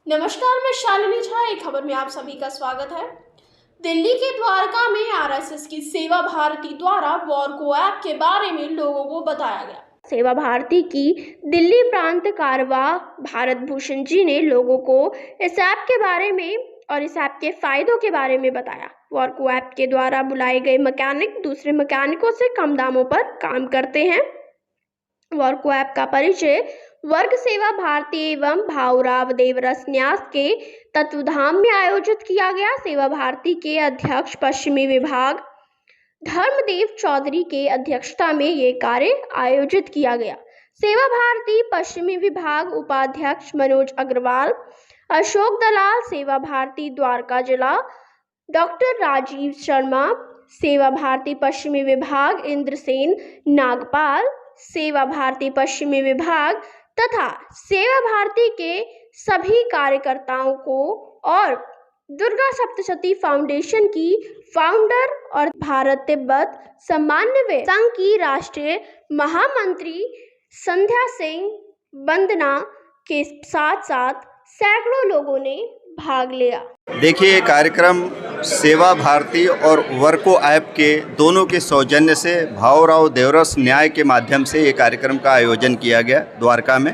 नमस्कार, मैं शालिनी झा। एक खबर में आप सभी का स्वागत है। दिल्ली के द्वारका में आरएसएस की सेवा भारती द्वारा वॉरको ऐप के बारे में लोगों को बताया गया। सेवा भारती की दिल्ली प्रांत कारवां भारत भूषण जी ने लोगों को इस ऐप के बारे में और इस ऐप के फायदों के बारे में बताया। वॉरको ऐप के द्वारा बुलाए गए मैकेनिक दूसरे मैकेनिकों से कम दामों पर काम करते हैं। वॉरको ऐप का परिचय वर्ग सेवा भारती एवं भाऊराव देवरस न्यास के तत्वधाम में आयोजित किया गया। सेवा भारती के अध्यक्ष पश्चिमी विभाग धर्मदेव चौधरी के अध्यक्षता में ये कार्य आयोजित किया गया। सेवा भारती पश्चिमी विभाग उपाध्यक्ष मनोज अग्रवाल, अशोक दलाल, सेवा भारती द्वारका जिला डॉक्टर राजीव शर्मा, सेवा भारती पश्चिमी विभाग इंद्रसेन नागपाल, सेवा भारती पश्चिमी विभाग तथा सेवा भारती के सभी कार्यकर्ताओं को और दुर्गा सप्तशती फाउंडेशन की फाउंडर और भारत तिब्बत समन्वय संघ की राष्ट्रीय महामंत्री संध्या सिंह वंदना के साथ साथ सैकड़ों लोगों ने भाग लिया। देखिए, ये कार्यक्रम सेवा भारती और वर्को ऐप के दोनों के सौजन्य से भाऊराव देवरस न्याय के माध्यम से ये कार्यक्रम का आयोजन किया गया द्वारका में।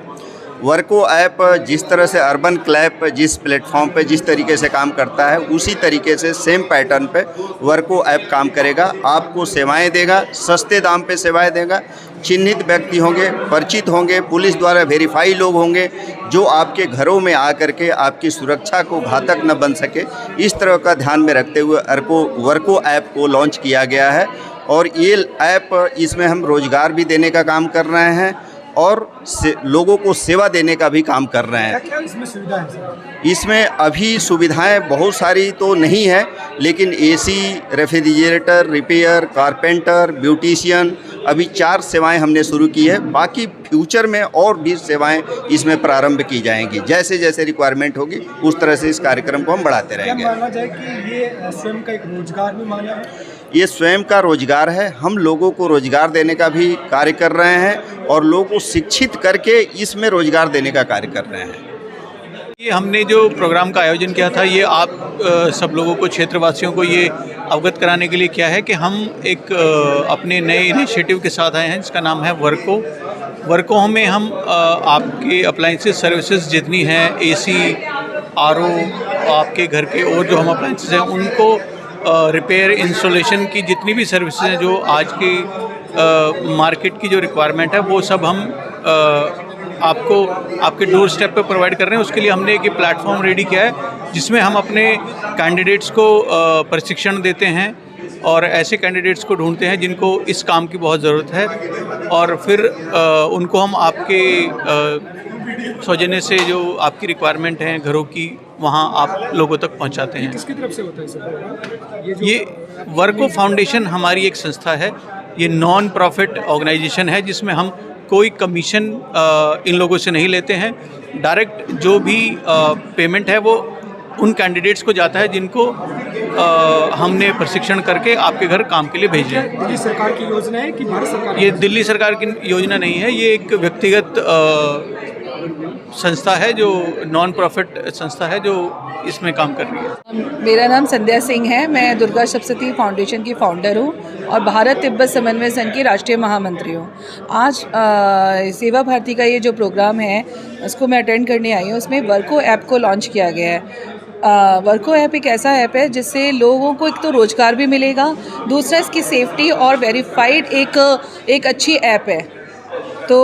वर्को ऐप जिस तरह से अर्बन क्लैप जिस प्लेटफॉर्म पे जिस तरीके से काम करता है, उसी तरीके से सेम पैटर्न पे वर्को ऐप काम करेगा। आपको सेवाएं देगा, सस्ते दाम पे सेवाएं देगा। चिन्हित व्यक्ति होंगे, परिचित होंगे, पुलिस द्वारा वेरीफाई लोग होंगे, जो आपके घरों में आकर के आपकी सुरक्षा को घातक न बन सके, इस तरह का ध्यान में रखते हुए वर्को ऐप को लॉन्च किया गया है। और ये ऐप, इसमें हम रोजगार भी देने का काम कर रहे हैं और लोगों को सेवा देने का भी काम कर रहे हैं। क्या इसमें सुविधा है सर? इसमें अभी सुविधाएं बहुत सारी तो नहीं है, लेकिन AC, refrigerator repair, carpenter, beautician, अभी 4 सेवाएं हमने शुरू की है। बाकी फ्यूचर में और भी सेवाएं इसमें प्रारंभ की जाएंगी। जैसे जैसे रिक्वायरमेंट होगी उस तरह से इस कार्यक्रम को हम बढ़ाते रहेंगे। क्या माना जाए कि ये स्वयं का एक रोजगार भी माना है? ये स्वयं का रोजगार है। हम लोगों को रोजगार देने का भी कार्य कर रहे हैं और लोगों को शिक्षित करके इसमें रोजगार देने का कार्य कर रहे हैं। ये हमने जो प्रोग्राम का आयोजन किया था, ये आप सब लोगों को, क्षेत्रवासियों को ये अवगत कराने के लिए किया है कि हम एक अपने नए इनिशिएटिव के साथ आए हैं जिसका नाम है वर्को में हम आपके अप्लाइंसेस सर्विसेज जितनी हैं, एसी, आरओ, आपके घर के और जो हम अप्लाइंसेस हैं उनको रिपेयर, इंस्टॉलेशन की जितनी भी सर्विसेज हैं जो आज की मार्केट की जो रिक्वायरमेंट है वो सब हम आपको आपके डोर स्टेप पे प्रोवाइड कर रहे हैं। उसके लिए हमने एक प्लेटफॉर्म रेडी किया है जिसमें हम अपने कैंडिडेट्स को प्रशिक्षण देते हैं और ऐसे कैंडिडेट्स को ढूंढते हैं जिनको इस काम की बहुत ज़रूरत है और फिर उनको हम आपके सौजन्य से जो आपकी रिक्वायरमेंट हैं घरों की, वहाँ आप लोगों तक पहुँचाते हैं। किसकी तरफ से होता है सर? ये वर्को फाउंडेशन हमारी एक संस्था है। ये नॉन प्रॉफिट ऑर्गेनाइजेशन है जिसमें हम कोई कमीशन इन लोगों से नहीं लेते हैं। डायरेक्ट जो भी पेमेंट है वो उन कैंडिडेट्स को जाता है जिनको हमने प्रशिक्षण करके आपके घर काम के लिए भेजे हैं। दिल्ली सरकार की योजना है कि भारत सरकार? ये दिल्ली सरकार की योजना नहीं है, ये एक व्यक्तिगत संस्था है, जो नॉन प्रॉफिट संस्था है जो इसमें काम कर रही है। मेरा नाम संध्या सिंह है। मैं दुर्गा सप्तशती फाउंडेशन की फाउंडर हूँ और भारत तिब्बत समन्वय संघ की राष्ट्रीय महामंत्री हूँ। आज सेवा भारती का ये जो प्रोग्राम है उसको मैं अटेंड करने आई हूँ। उसमें वर्को ऐप को लॉन्च किया गया है। वर्को ऐप एक ऐसा ऐप है जिससे लोगों को एक तो रोज़गार भी मिलेगा, दूसरा इसकी सेफ्टी और वेरीफाइड एक अच्छी ऐप है। तो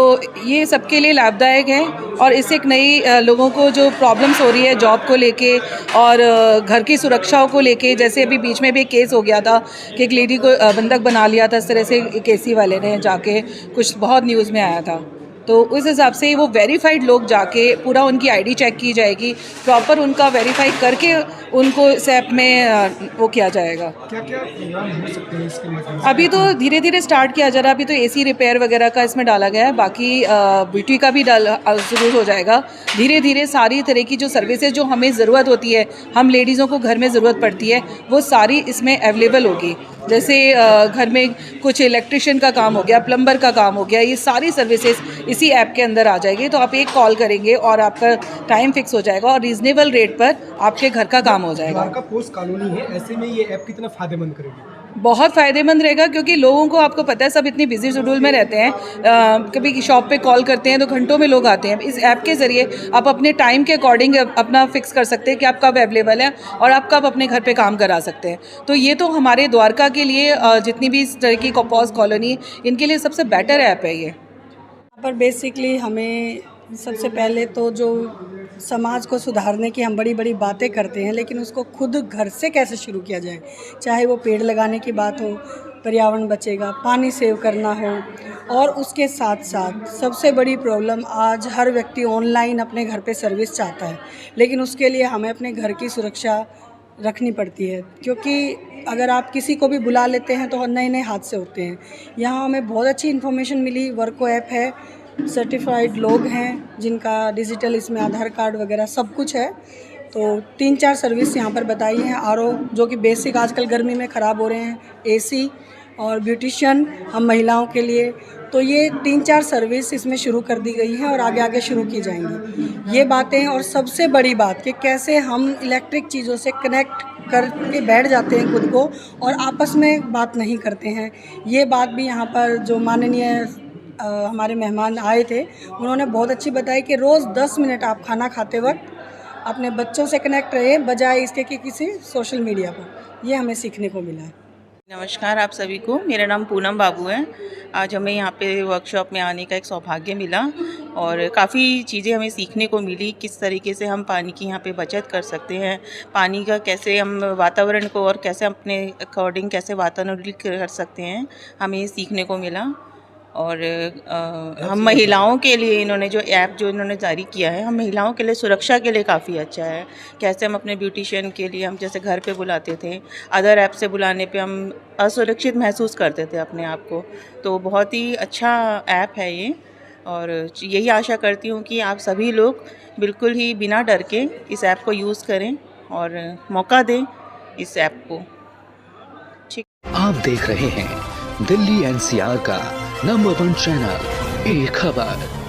ये सबके लिए लाभदायक है और इससे एक नई लोगों को जो प्रॉब्लम्स हो रही है जॉब को लेके और घर की सुरक्षाओं को लेके, जैसे अभी बीच में भी एक केस हो गया था कि एक लेडी को बंधक बना लिया था, इस तरह से एक एसी वाले ने जाके, कुछ बहुत न्यूज़ में आया था। तो उस हिसाब से वो वेरीफाइड लोग जाके पूरा उनकी आईडी चेक की जाएगी, प्रॉपर उनका वेरीफाई करके उनको इस ऐप में वो किया जाएगा। क्या क्या प्रोग्राम हो सकते हैं इसके माध्यम से? अभी तो धीरे धीरे स्टार्ट किया जा रहा है। अभी तो एसी रिपेयर वगैरह का इसमें डाला गया है, बाकी ब्यूटी का भी शुरू हो जाएगा। धीरे धीरे सारी तरह की जो सर्विसेज जो हमें ज़रूरत होती है, हम लेडीज़ों को घर में ज़रूरत पड़ती है, वो सारी इसमें अवेलेबल होगी। जैसे घर में कुछ इलेक्ट्रिशियन का काम हो गया, प्लम्बर का काम हो गया, ये सारी सर्विसेज इसी ऐप के अंदर आ जाएगी। तो आप एक कॉल करेंगे और आपका टाइम फिक्स हो जाएगा और रीज़नेबल रेट पर आपके घर का काम हो जाएगा। द्वारका पोस्ट कॉलोनी है, ऐसे में ये ऐप कितना फ़ायदेमंद करेगी? बहुत फ़ायदेमंद रहेगा, क्योंकि लोगों को, आपको पता है, सब इतनी बिजी शेड्यूल में रहते हैं। कभी शॉप पे कॉल करते हैं तो घंटों में लोग आते हैं। इस ऐप के ज़रिए आप अपने टाइम के अकॉर्डिंग अपना फिक्स कर सकते हैं कि आप कब अवेलेबल है और आप कब अपने घर पे काम करा सकते हैं। तो ये तो हमारे द्वारका के लिए, जितनी भी इस तरह की पोस्ट कॉलोनी, इनके लिए सबसे बेटर ऐप है ये। पर बेसिकली हमें सबसे पहले तो जो समाज को सुधारने की हम बड़ी बड़ी बातें करते हैं, लेकिन उसको खुद घर से कैसे शुरू किया जाए। चाहे वो पेड़ लगाने की बात हो, पर्यावरण बचेगा, पानी सेव करना हो, और उसके साथ साथ सबसे बड़ी प्रॉब्लम, आज हर व्यक्ति ऑनलाइन अपने घर पे सर्विस चाहता है, लेकिन उसके लिए हमें अपने घर की सुरक्षा रखनी पड़ती है, क्योंकि अगर आप किसी को भी बुला लेते हैं तो नए नए हादसे होते हैं। यहाँ हमें बहुत अच्छी इन्फॉर्मेशन मिली। वर्को ऐप है, सर्टिफाइड लोग हैं जिनका डिजिटल इसमें आधार कार्ड वगैरह सब कुछ है। तो 3-4 सर्विस यहाँ पर बताई हैं। आरओ जो कि बेसिक आजकल गर्मी में ख़राब हो रहे हैं, एसी और ब्यूटिशियन हम महिलाओं के लिए। तो ये 3-4 सर्विस इसमें शुरू कर दी गई हैं और आगे आगे शुरू की जाएंगी ये बातें। और सबसे बड़ी बात कि कैसे हम इलेक्ट्रिक चीज़ों से कनेक्ट करके बैठ जाते हैं खुद को और आपस में बात नहीं करते हैं। ये बात भी यहाँ पर जो माननीय हमारे मेहमान आए थे, उन्होंने बहुत अच्छी बताई कि रोज़ 10 मिनट आप खाना खाते वक्त अपने बच्चों से कनेक्ट रहे, बजाय इसके कि किसी सोशल मीडिया पर। ये हमें सीखने को मिला है। नमस्कार आप सभी को, मेरा नाम पूनम बाबू है। आज हमें यहाँ पे वर्कशॉप में आने का एक सौभाग्य मिला और काफ़ी चीज़ें हमें सीखने को मिली। किस तरीके से हम पानी की यहाँ पे बचत कर सकते हैं, पानी का कैसे हम वातावरण को और कैसे अपने अकॉर्डिंग कैसे वातावरण कर सकते हैं, हमें ये सीखने को मिला। और हम महिलाओं के लिए इन्होंने जो ऐप जो इन्होंने जारी किया है, हम महिलाओं के लिए सुरक्षा के लिए काफ़ी अच्छा है। कैसे हम अपने ब्यूटिशियन के लिए, हम जैसे घर पे बुलाते थे, अदर ऐप से बुलाने पे हम असुरक्षित महसूस करते थे अपने आप को। तो बहुत ही अच्छा ऐप है ये, और यही आशा करती हूँ कि आप सभी लोग बिल्कुल ही बिना डर के इस ऐप को यूज़ करें और मौका दें इस ऐप को। ठीक, आप देख रहे हैं दिल्ली एनसीआर का नंबर 1 चैनल, एक खबर।